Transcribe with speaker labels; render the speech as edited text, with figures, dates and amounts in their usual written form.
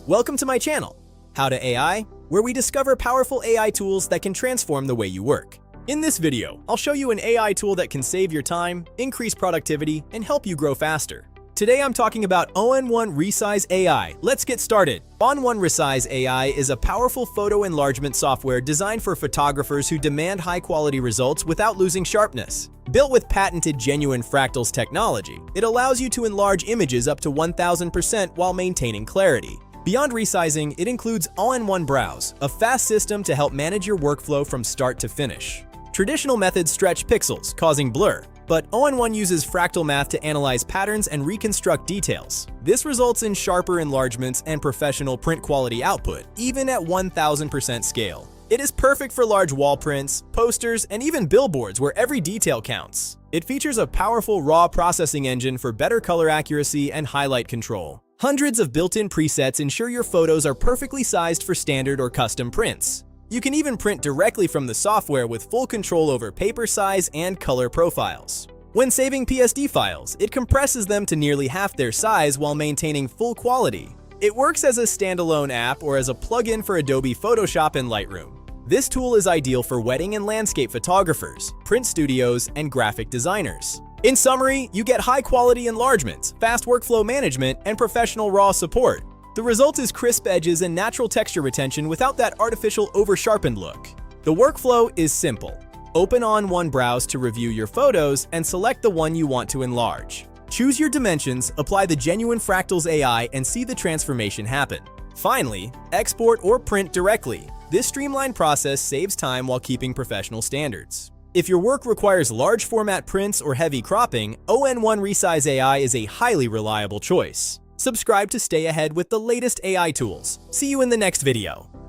Speaker 1: Welcome to my channel, How to AI, where we discover powerful AI tools that can transform the way you work. In this video, I'll show you an AI tool that can save your time, increase productivity, and help you grow faster. Today I'm talking about ON1 Resize AI. Let's get started. ON1 Resize AI is a powerful photo enlargement software designed for photographers who demand high-quality results without losing sharpness. Built with patented genuine fractals technology, it allows you to enlarge images up to 1000% while maintaining clarity. Beyond resizing, it includes ON1 Browse, a fast system to help manage your workflow from start to finish. Traditional methods stretch pixels, causing blur, but ON1 uses fractal math to analyze patterns and reconstruct details. This results in sharper enlargements and professional print quality output, even at 1000% scale. It is perfect for large wall prints, posters, and even billboards where every detail counts. It features a powerful raw processing engine for better color accuracy and highlight control. Hundreds of built-in presets ensure your photos are perfectly sized for standard or custom prints. You can even print directly from the software with full control over paper size and color profiles. When saving PSD files, it compresses them to nearly half their size while maintaining full quality. It works as a standalone app or as a plugin for Adobe Photoshop and Lightroom. This tool is ideal for wedding and landscape photographers, print studios, and graphic designers. In summary, you get high-quality enlargements, fast workflow management, and professional raw support. The result is crisp edges and natural texture retention without that artificial over-sharpened look. The workflow is simple. Open ON1 Browse to review your photos and select the one you want to enlarge. Choose your dimensions, apply the genuine Fractals AI, and see the transformation happen. Finally, export or print directly. This streamlined process saves time while keeping professional standards. If your work requires large format prints or heavy cropping, ON1 Resize AI is a highly reliable choice. Subscribe to stay ahead with the latest AI tools. See you in the next video.